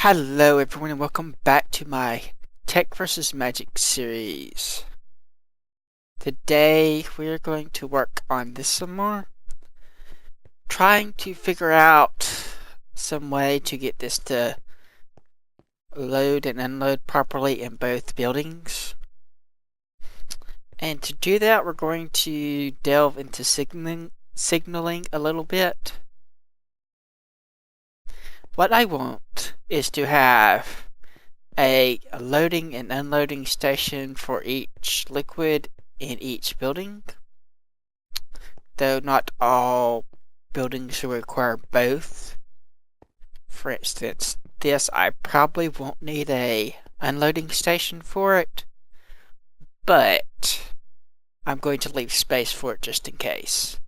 Hello everyone and welcome back to my Tech vs. Magic series. Today we're going to work on this some more. Trying to figure out some way to get this to load and unload properly in both buildings. And to do that we're going to delve into signaling a little bit. What I want is to have a loading and unloading station for each liquid in each building, though not all buildings will require both. For instance, this I probably won't need a unloading station for it, but I'm going to leave space for it just in case.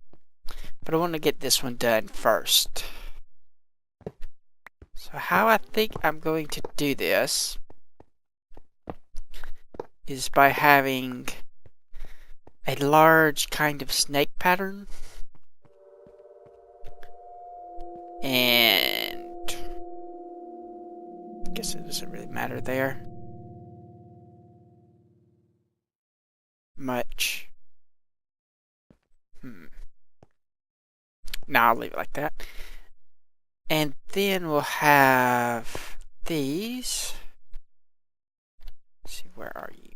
But I want to get this one done first. So how I think I'm going to do this is by having a large kind of snake pattern, and I guess it doesn't really matter there much. Now I'll leave it like that. And then we'll have these. Let's see, where are you?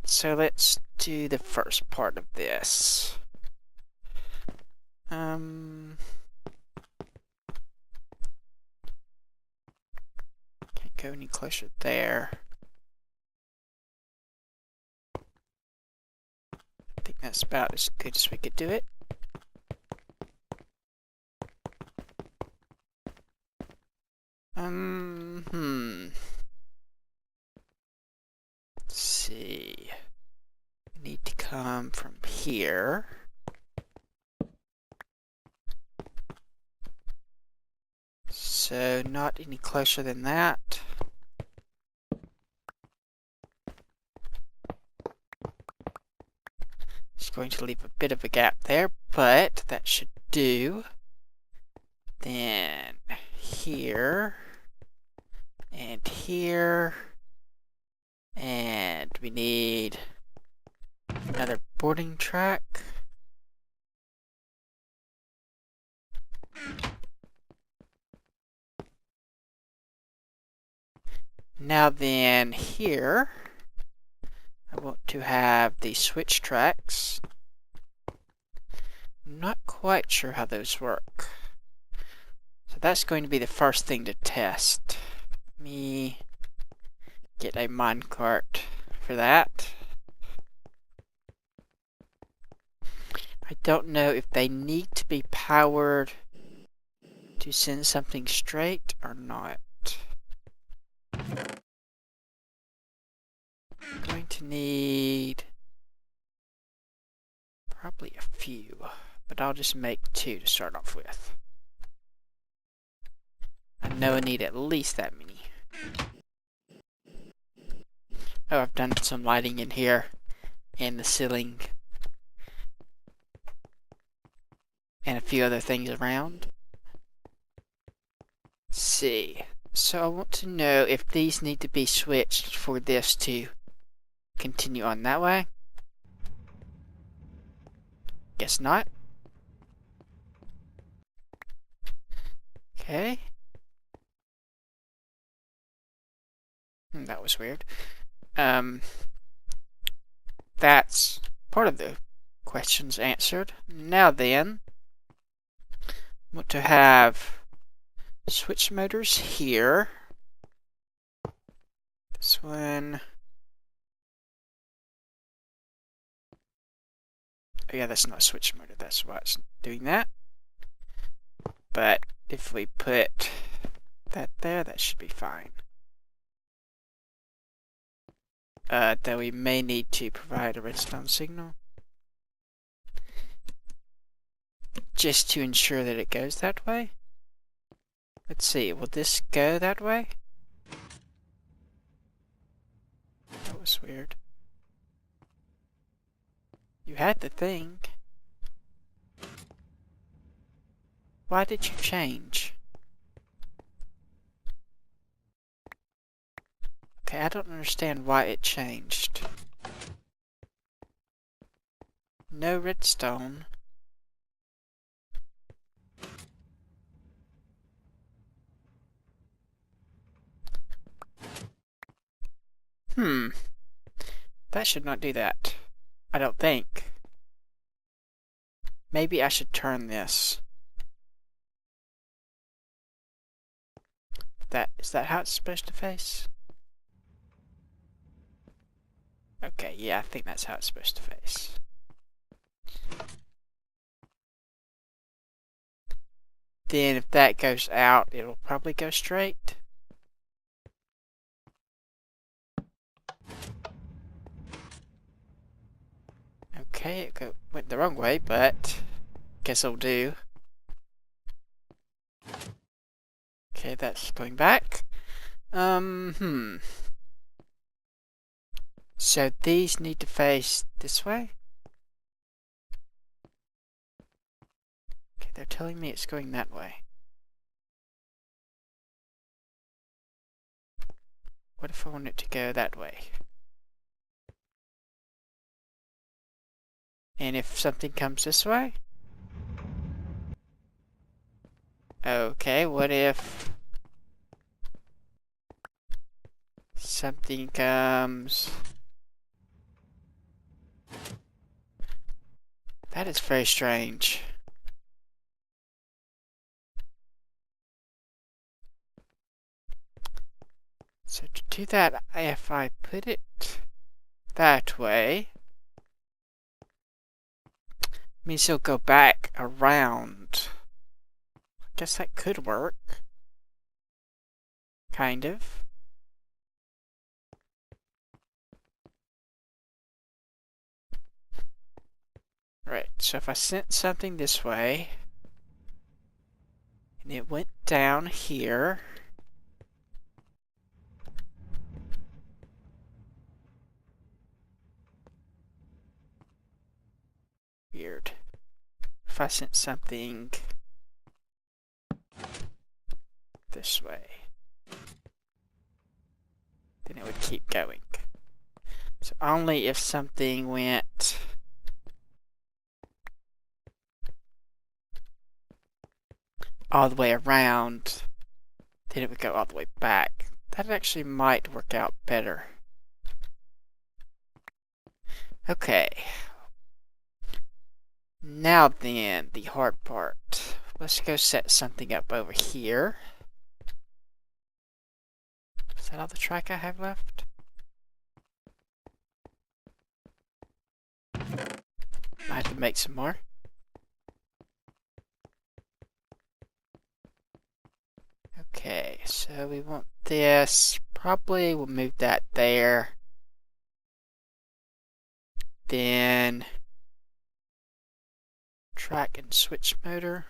So let's do the first part of this. Can't go any closer there. I think that's about as good as we could do it. Let's see. We need to come from here. So not any closer than that. Just going to leave a bit of a gap there, but that should do. Then here and here, and we need another boarding track. Now then, here I want to have the switch tracks. I'm not quite sure how those work. So that's going to be the first thing to test. Let me get a minecart for that. I don't know if they need to be powered to send something straight or not. I'm going to need probably a few, but I'll just make 2 to start off with. I know I need at least that many. Oh, I've done some lighting in here and the ceiling and a few other things around. Let's see. So I want to know if these need to be switched for this to continue on that way. Guess not. Okay. That was weird. That's part of the questions answered. Now then, I want to have switch motors here. This one. Oh yeah, that's not a switch motor, that's why it's doing that. But if we put that there, that should be fine. Though we may need to provide a redstone signal just to ensure that it goes that way. Let's see, will this go that way? That was weird. You had the thing. Why did you change? Okay, I don't understand why it changed. No redstone. That should not do that. I don't think. Maybe I should turn this. Is that how it's supposed to face? Okay, yeah, I think that's how it's supposed to face. Then if that goes out, it'll probably go straight. Okay, it went the wrong way, but guess it'll do. Okay, that's going back. So these need to face this way? Okay, they're telling me it's going that way. What if I want it to go that way? And if something comes this way? Okay, what if something comes... That is very strange. So to do that, if I put it that way, means he'll go back around. I guess that could work. Kind of. Right, so if I sent something this way, and it went down here, weird. If I sent something this way, then it would keep going. So only if something went all the way around, then it would go all the way back. That actually might work out better. Okay. Now then, the hard part. Let's go set something up over here. Is that all the track I have left? I have to make some more. Okay, so we want this. Probably we'll move that there. Then track and switch motor.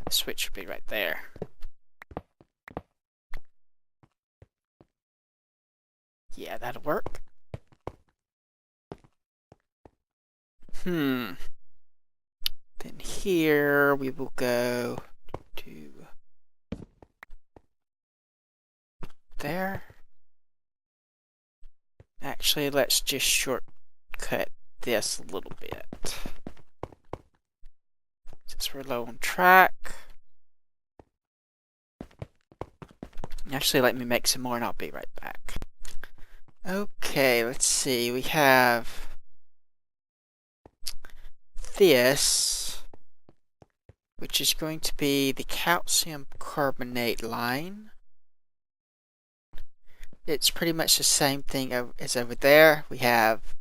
The switch would be right there. Yeah, that'll work. Then here we will go to there. Actually, let's just shortcut this a little bit. Since we're low on track. Actually, let me make some more and I'll be right back. Okay, let's see. We have this, which is going to be the calcium carbonate line. It's pretty much the same thing as over there. We have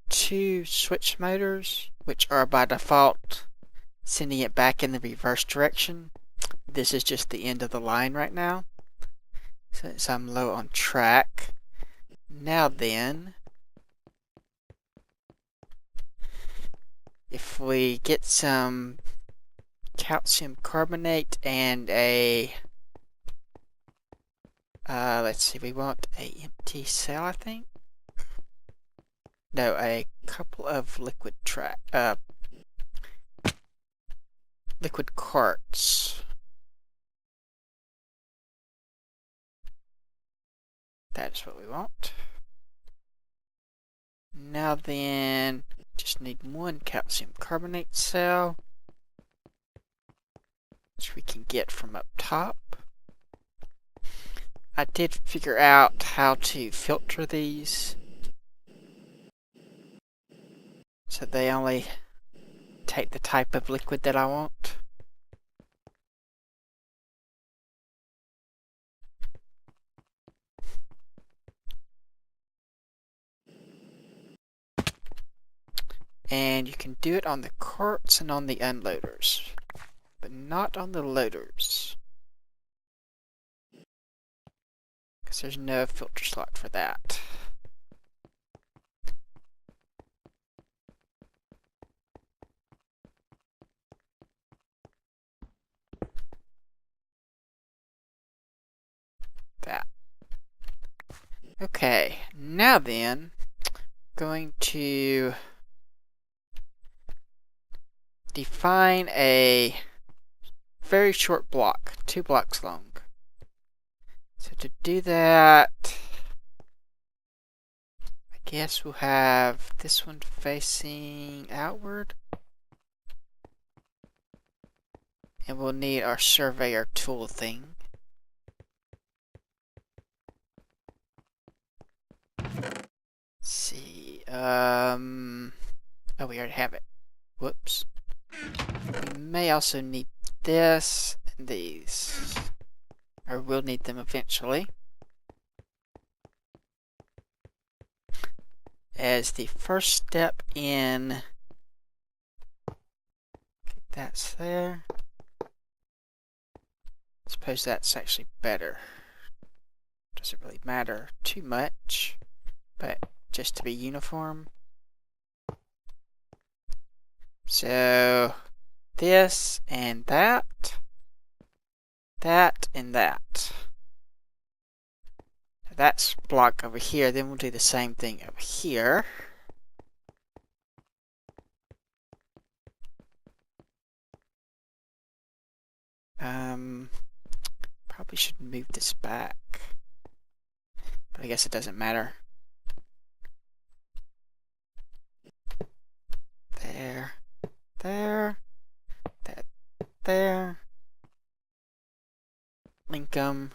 two switch motors, which are by default sending it back in the reverse direction. This is just the end of the line right now, since I'm low on track. Now then, if we get some calcium carbonate and a let's see, we want a empty cell, I think. No, a couple of liquid liquid quartz. That is what we want. Now then, just need one calcium carbonate cell, which we can get from up top. I did figure out how to filter these, so they only take the type of liquid that I want. And you can do it on the carts and on the unloaders, but not on the loaders, because there's no filter slot for that. That. Okay, now then, going to define a very short block, 2 blocks long. So to do that, I guess we'll have this one facing outward. And we'll need our surveyor tool thing. Let's see, oh, we already have it. Whoops. We may also need this and these, or we'll need them eventually, as the first step in. Okay, that's there. I suppose that's actually better. Doesn't really matter too much, but just to be uniform. So this and that, that and that. That's block over here. Then we'll do the same thing over here. Probably should move this back, but I guess it doesn't matter. There, there, that, there. Link them.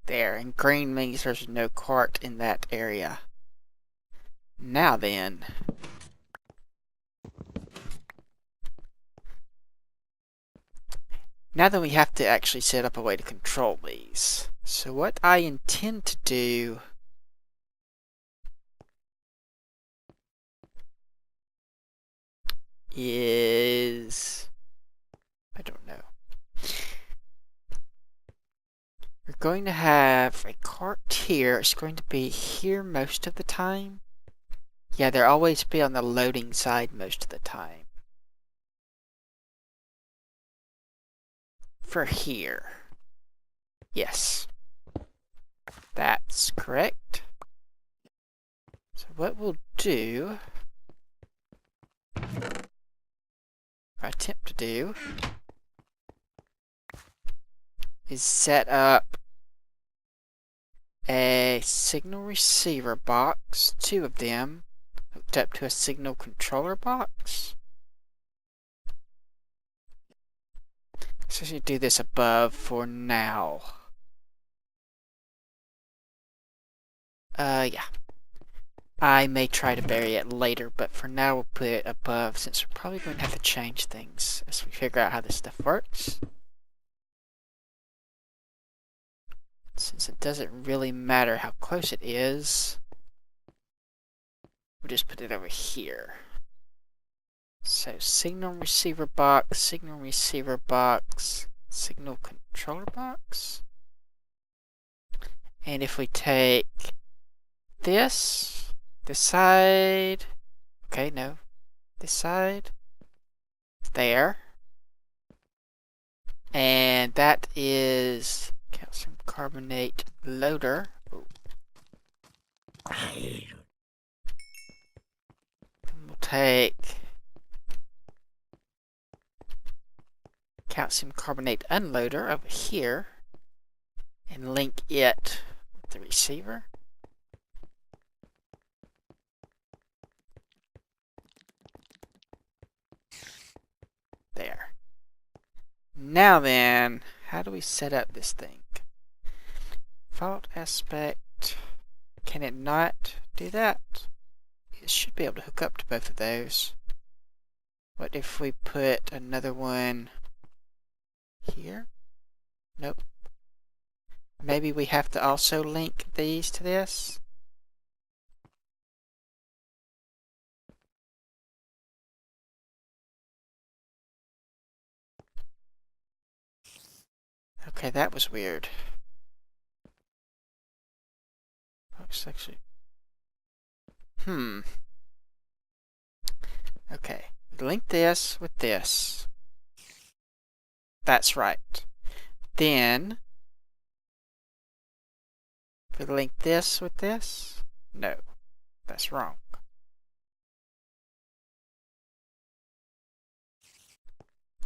There, and green means there's no cart in that area. Now then, we have to actually set up a way to control these. So what I intend to do is, I don't know. We're going to have a cart here. It's going to be here most of the time. Yeah, they'll always be on the loading side most of the time. For here. Yes. That's correct. So what we'll do, or attempt to do, is set up a signal receiver box, 2 of them, hooked up to a signal controller box. So I should do this above for now. Yeah. I may try to bury it later, but for now we'll put it above, since we're probably going to have to change things as we figure out how this stuff works. Since it doesn't really matter how close it is, we'll just put it over here. So signal receiver box, signal receiver box, signal controller box. And if we take this side, okay, no, this side, there, and that is calcium carbonate loader. Ooh. And we'll take calcium carbonate unloader over here and link it with the receiver. There. Now then, how do we set up this thing? Fault aspect. Can it not do that? It should be able to hook up to both of those. What if we put another one here? Nope. Maybe we have to also link these to this? Okay, that was weird. Actually, okay, link this with this. That's right. Then, if we link this with this, no, that's wrong.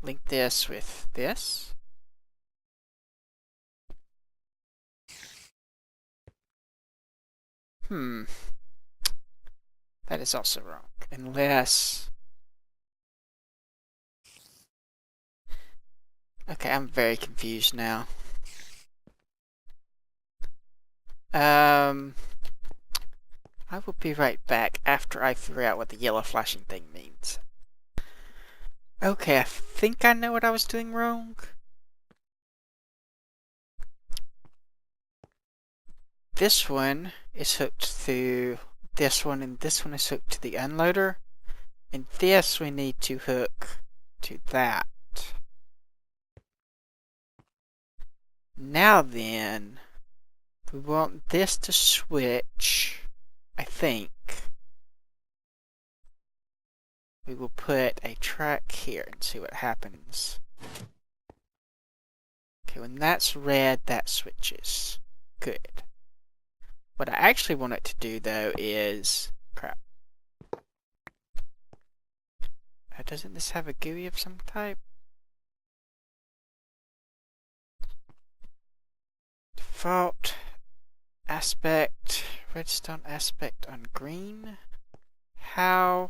Link this with this. That is also wrong. Unless... Okay, I'm very confused now. I will be right back after I figure out what the yellow flashing thing means. Okay, I think I know what I was doing wrong. This one is hooked to this one, and this one is hooked to the unloader. And this we need to hook to that. Now then, we want this to switch, I think. We will put a track here and see what happens. Okay, when that's red, that switches. Good. What I actually want it to do, though, is... Crap. Doesn't this have a GUI of some type? Default aspect, redstone aspect on green. How?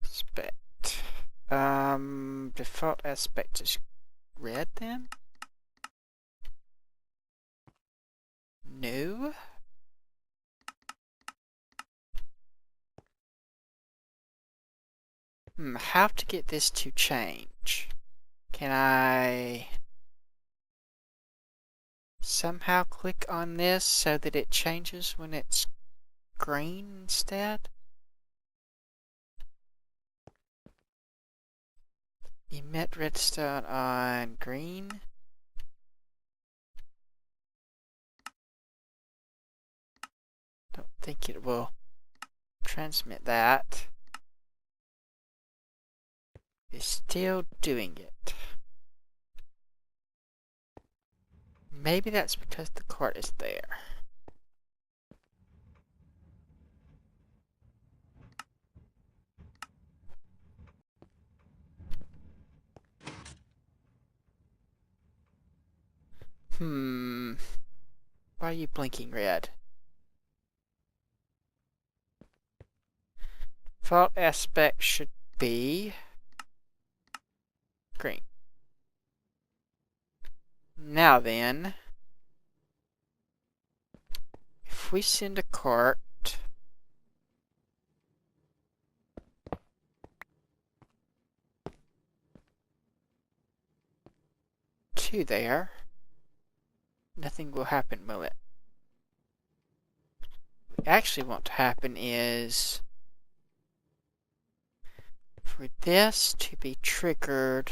Aspect. Default aspect is red then? No. How to get this to change? Can I somehow click on this so that it changes when it's green instead? Emit redstone on green. Don't think it will transmit that. It's still doing it. Maybe that's because the cart is there. Why are you blinking red? Default aspect should be green. Now then, if we send a cart to there, nothing will happen, will it? What we actually want to happen is for this to be triggered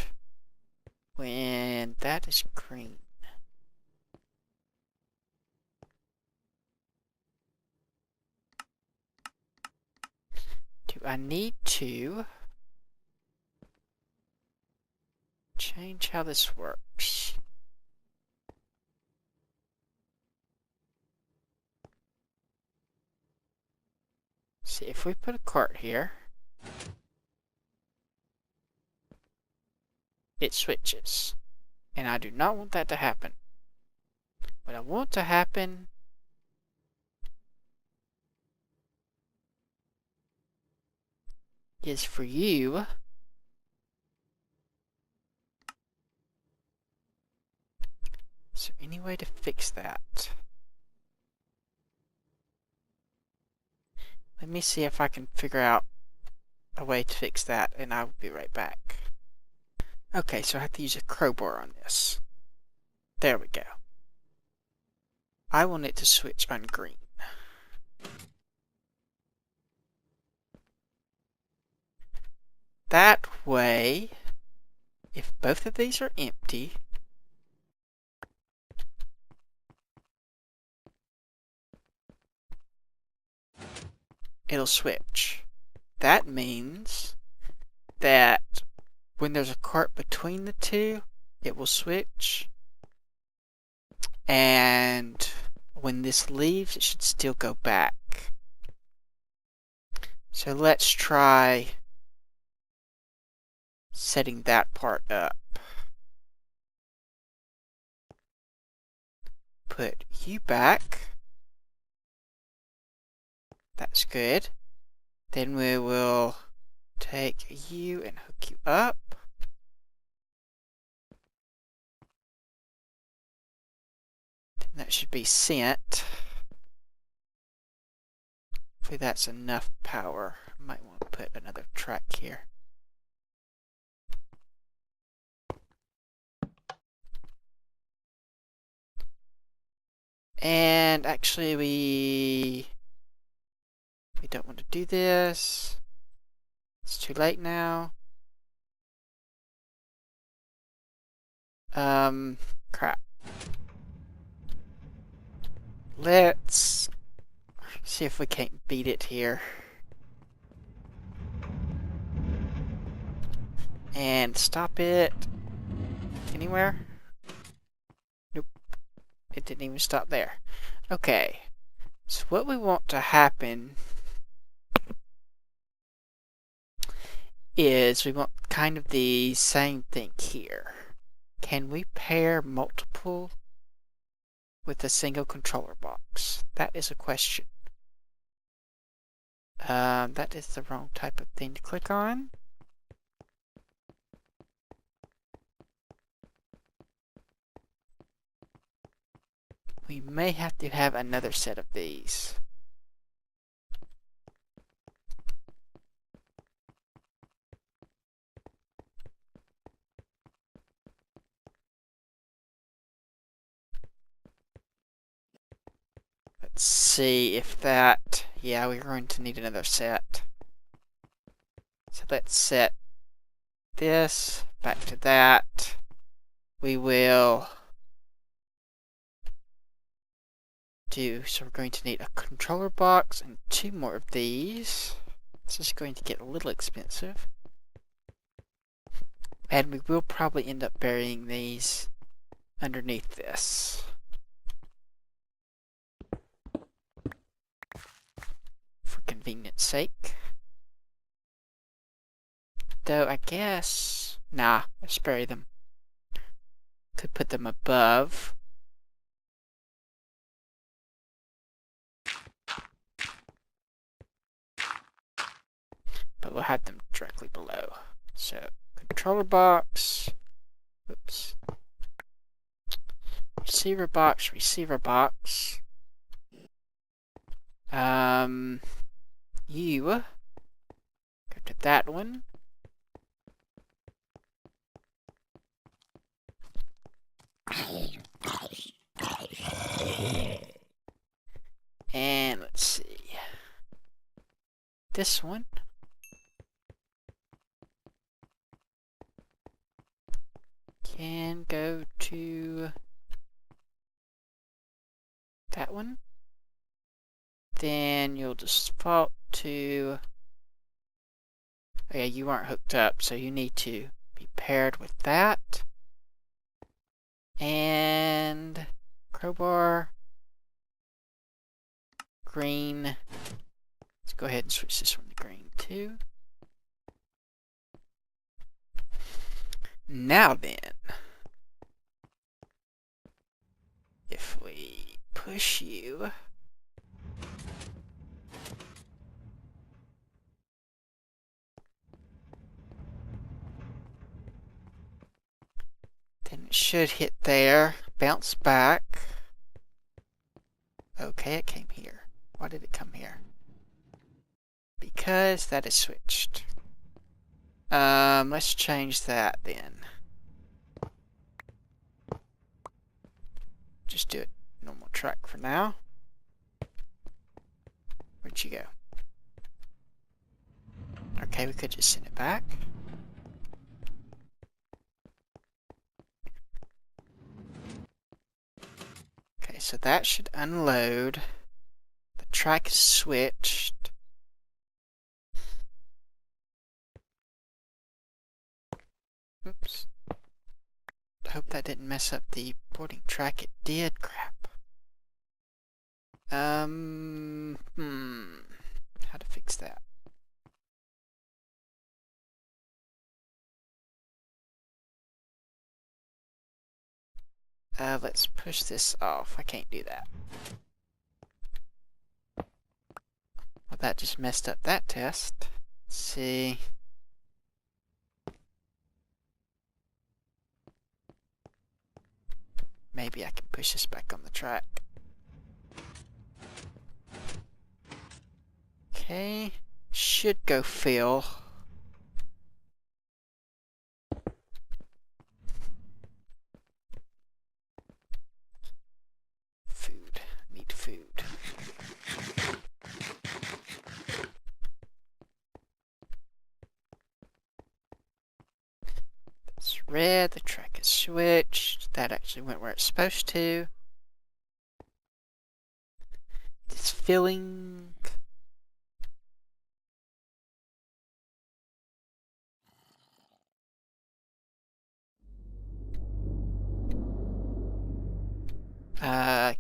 when that is green. Do I need to change how this works? See, if we put a cart here, it switches. And I do not want that to happen. What I want to happen is for you is there any way to fix that? Let me see if I can figure out a way to fix that, and I'll be right back. Okay, so I have to use a crowbar on this. There we go. I want it to switch on green. That way, if both of these are empty, it'll switch. That means that when there's a cart between the two, it will switch. And when this leaves, it should still go back. So let's try setting that part up. Put you back. That's good. Then we will take you and hook you up. Then that should be sent. Hopefully that's enough power. I might want to put another track here. And actually we don't want to do this. It's too late now. Crap. Let's see if we can't beat it here. And stop it. Anywhere? Nope. It didn't even stop there. Okay. So what we want to happen is we want kind of the same thing here. Can we pair multiple with a single controller box? That is a question. That is the wrong type of thing to click on. We may have to have another set of these. Let's see if that... Yeah, we're going to need another set. So let's set this back to that. We will do... So we're going to need a controller box and 2 more of these. This is going to get a little expensive. And we will probably end up burying these underneath this. For convenience sake. Though I guess... Nah, let's bury them. Could put them above. But we'll have them directly below. So, controller box. Oops. Receiver box, receiver box. You go to that one. And let's see. This one. Can go to that one. Then you'll default to... Oh yeah, you aren't hooked up, so you need to be paired with that. And crowbar. Green. Let's go ahead and switch this one to green too. Now then, if we push you, then it should hit there, bounce back. Okay, it came here. Why did it come here? Because that is switched. Let's change that then. Just do it normal track for now. Where'd you go? Okay, we could just send it back. Okay, so that should unload. The track is switched. Oops. I hope that didn't mess up the boarding track. It did. Crap. How to fix that? Let's push this off. I can't do that. Well, that just messed up that test. Let's see. Maybe I can push this back on the track. Okay. Should go fill. Food. Need food. That's red. The track is switched. That actually went where it's supposed to. It's filling.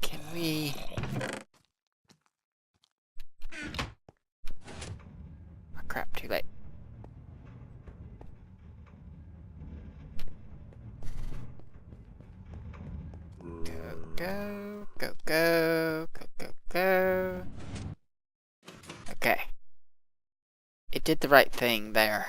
Can we... Oh crap, too late. Go, go, go, go, go, go. Okay. It did the right thing there.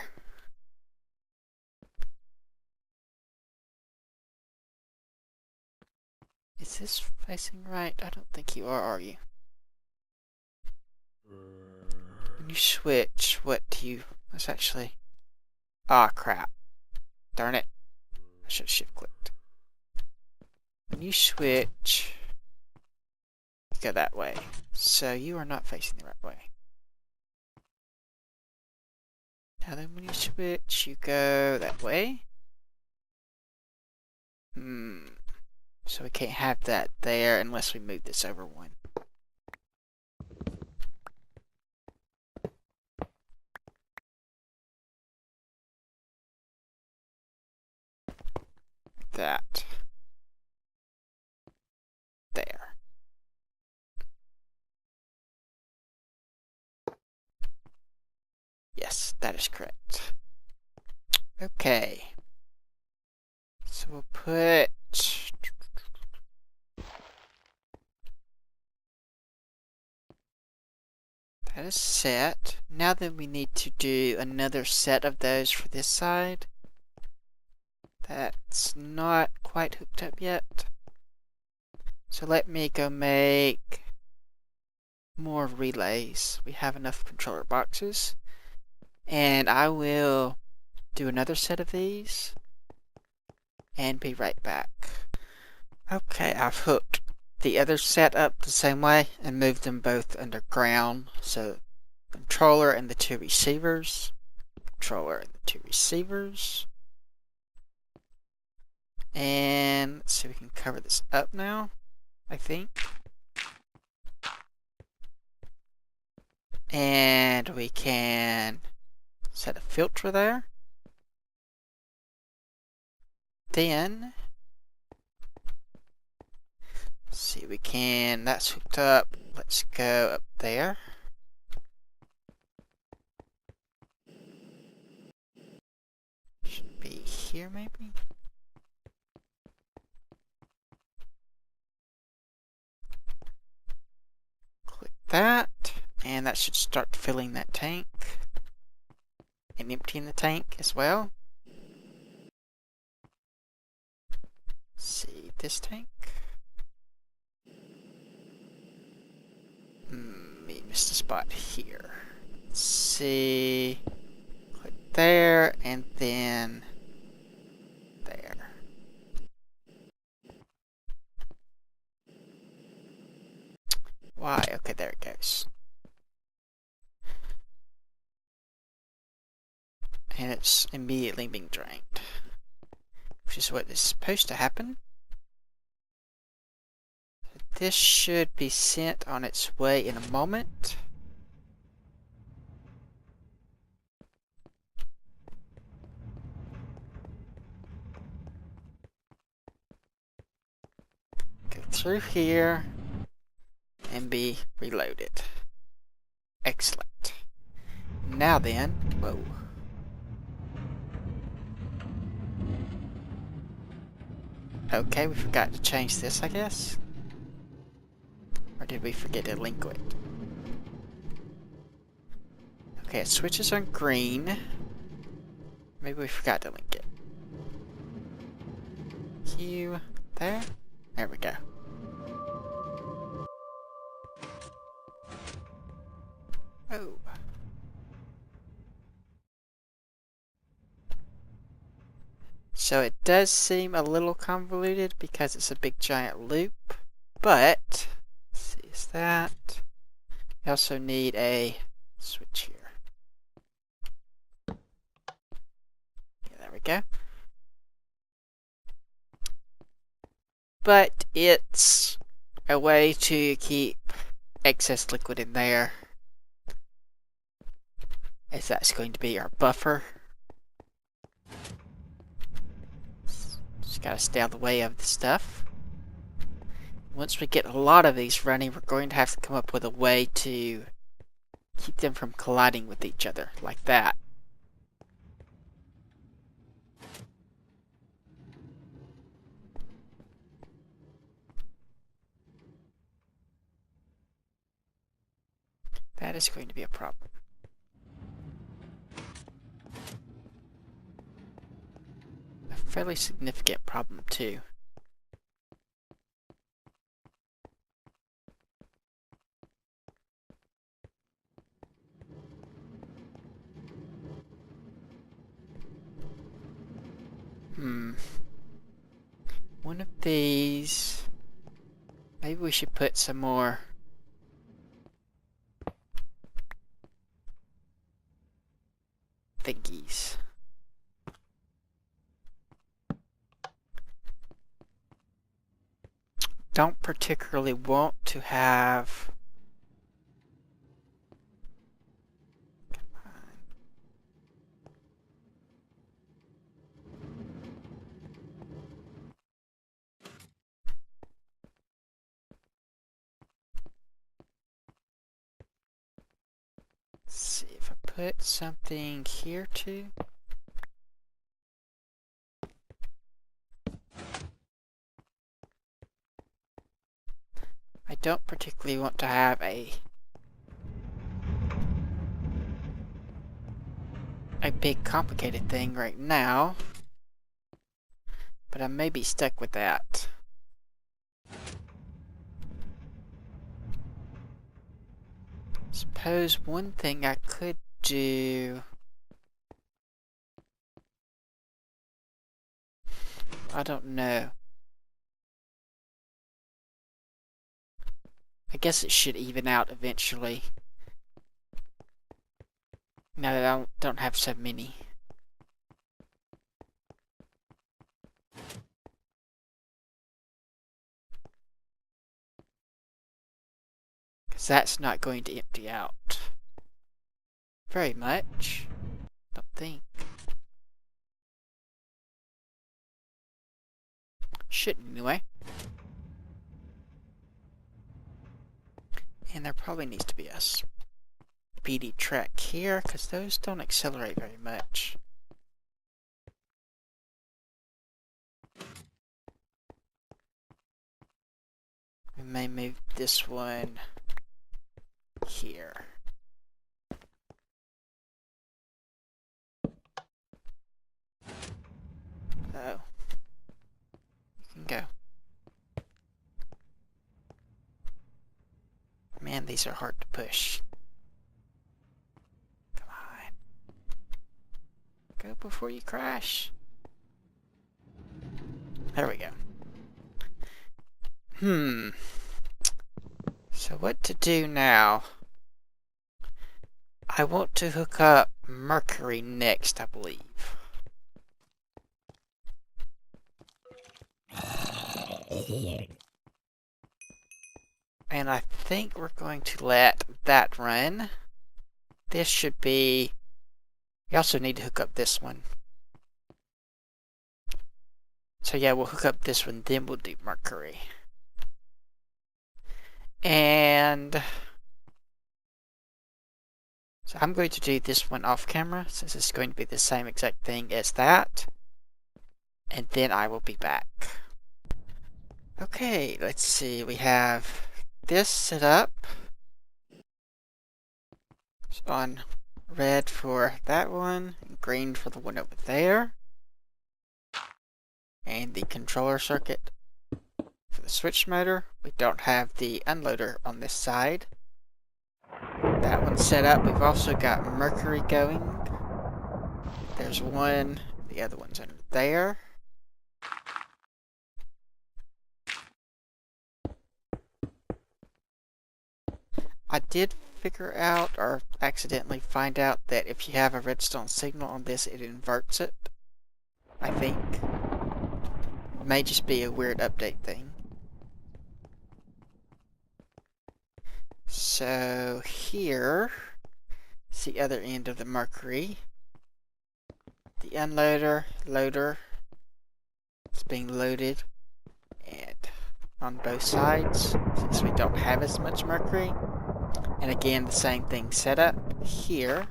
Is this facing right? I don't think you are you? When you switch, what do you... That's actually... Ah, crap. Darn it. I should have shift clicked. When you switch, you go that way. So you are not facing the right way. Now then when you switch, you go that way. So we can't have that there unless we move this over one. That. There. Yes, that is correct. Okay. So we'll put... That is set. Now then we need to do another set of those for this side. That's not quite hooked up yet. So let me go make more relays. We have enough controller boxes. And I will do another set of these and be right back. Okay, I've hooked the other set up the same way and moved them both underground. So controller and the two receivers. Controller and the two receivers. And let's see if we can cover this up now, I think. And we can set a filter there. Then, see, we can, that's hooked up. Let's go up there. Should be here maybe? Click that, and that should start filling that tank. And emptying the tank as well. See this tank. We missed a spot here. Let's see. Click there, and then there. Why? Okay, there it goes. And it's immediately being drained, which is what is supposed to happen. This should be sent on its way in a moment. Go through here and be reloaded. Excellent. Now then, whoa. Okay, we forgot to change this, I guess. Or did we forget to link it? Okay, it switches on green. Maybe we forgot to link it. Q, there. There we go. Oh. So it does seem a little convoluted because it's a big giant loop, but let's see, is that? We also need a switch here. Yeah, there we go. But it's a way to keep excess liquid in there, as that's going to be our buffer. Just gotta stay out of the way of the stuff. Once we get a lot of these running, we're going to have to come up with a way to keep them from colliding with each other, like that. That is going to be a problem. A fairly significant problem, too. One of these... Maybe we should put some more... thingies. Don't particularly want to have... Come on. Let's see if I put something here too. I don't particularly want to have a big complicated thing right now, but I may be stuck with that. Suppose one thing I could do... I don't know. I guess it should even out eventually. Now that I don't have so many. Because that's not going to empty out very much. Don't think. Shouldn't anyway. And there probably needs to be a speedy track here, because those don't accelerate very much. We may move this one here. Oh. You can go. Man, these are hard to push. Come on. Go before you crash. There we go. So what to do now? I want to hook up Mercury next, I believe. And I think we're going to let that run. This should be... We also need to hook up this one. So yeah, we'll hook up this one, then we'll do Mercury. And... So I'm going to do this one off camera, since it's going to be the same exact thing as that. And then I will be back. Okay, let's see. We have this set up. It's on red for that one, green for the one over there. And the controller circuit for the switch motor. We don't have the unloader on this side. That one's set up. We've also got Mercury going. There's one. The other one's under there. I did figure out, or accidentally find out, that if you have a redstone signal on this, it inverts it. I think. It may just be a weird update thing. So here is the other end of the Mercury. The unloader, loader, is being loaded, and on both sides, since we don't have as much Mercury. And again, the same thing set up here.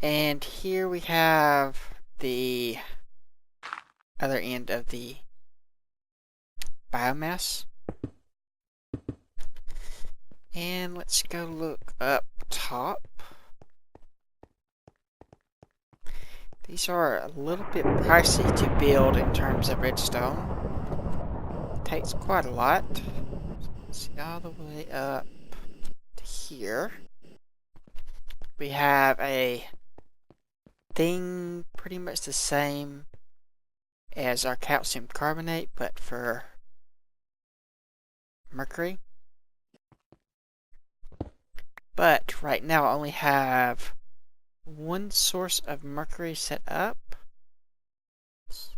And here we have the other end of the biomass. And let's go look up top. These are a little bit pricey to build in terms of redstone. It takes quite a lot. See, all the way up to here. We have a thing pretty much the same as our calcium carbonate, but for mercury. But right now I only have one source of mercury set up. Let's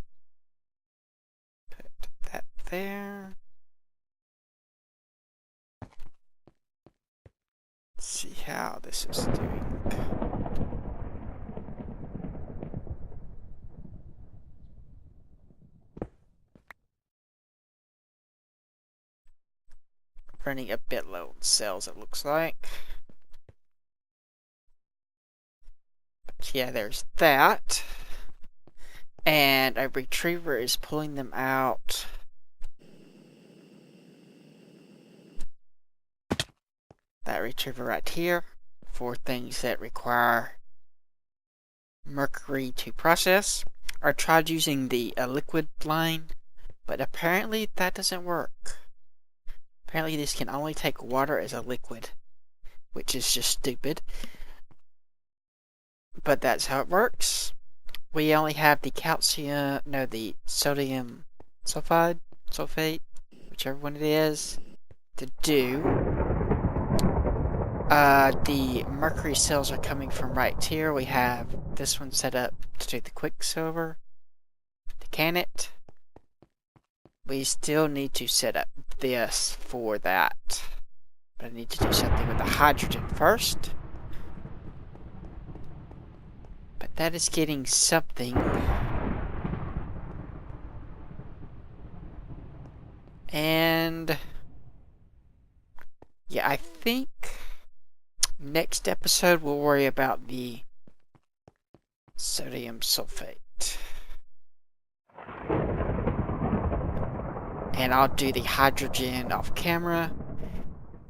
put that there. Let's see how this is doing. Running a bit low on cells, it looks like. But yeah, there's that. And a retriever is pulling them out. That retriever right here for things that require mercury to process. I tried using the liquid line, but apparently that doesn't work. Apparently this can only take water as a liquid, which is just stupid. But that's how it works. We only have the calcium, no, the sodium sulfate, whichever one it is, to do. The mercury cells are coming from right here. We have this one set up to do the quicksilver, to can it. We still need to set up this for that. But I need to do something with the hydrogen first. But that is getting something. And yeah, I think next episode we'll worry about the sodium sulfate. And I'll do the hydrogen off camera.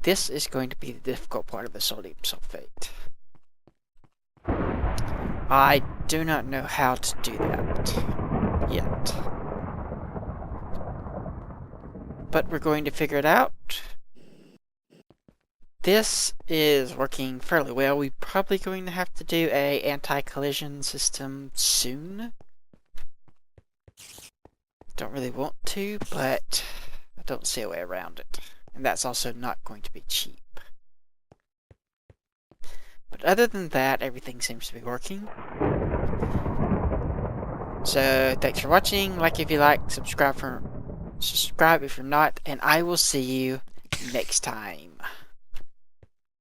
This is going to be the difficult part of the sodium sulfate. I do not know how to do that yet. But we're going to figure it out. This is working fairly well. We're probably going to have to do a anti-collision system soon. Don't really want to, but I don't see a way around it. And that's also not going to be cheap. But other than that, everything seems to be working. So, thanks for watching. Like if you like, subscribe if you're not, and I will see you next time.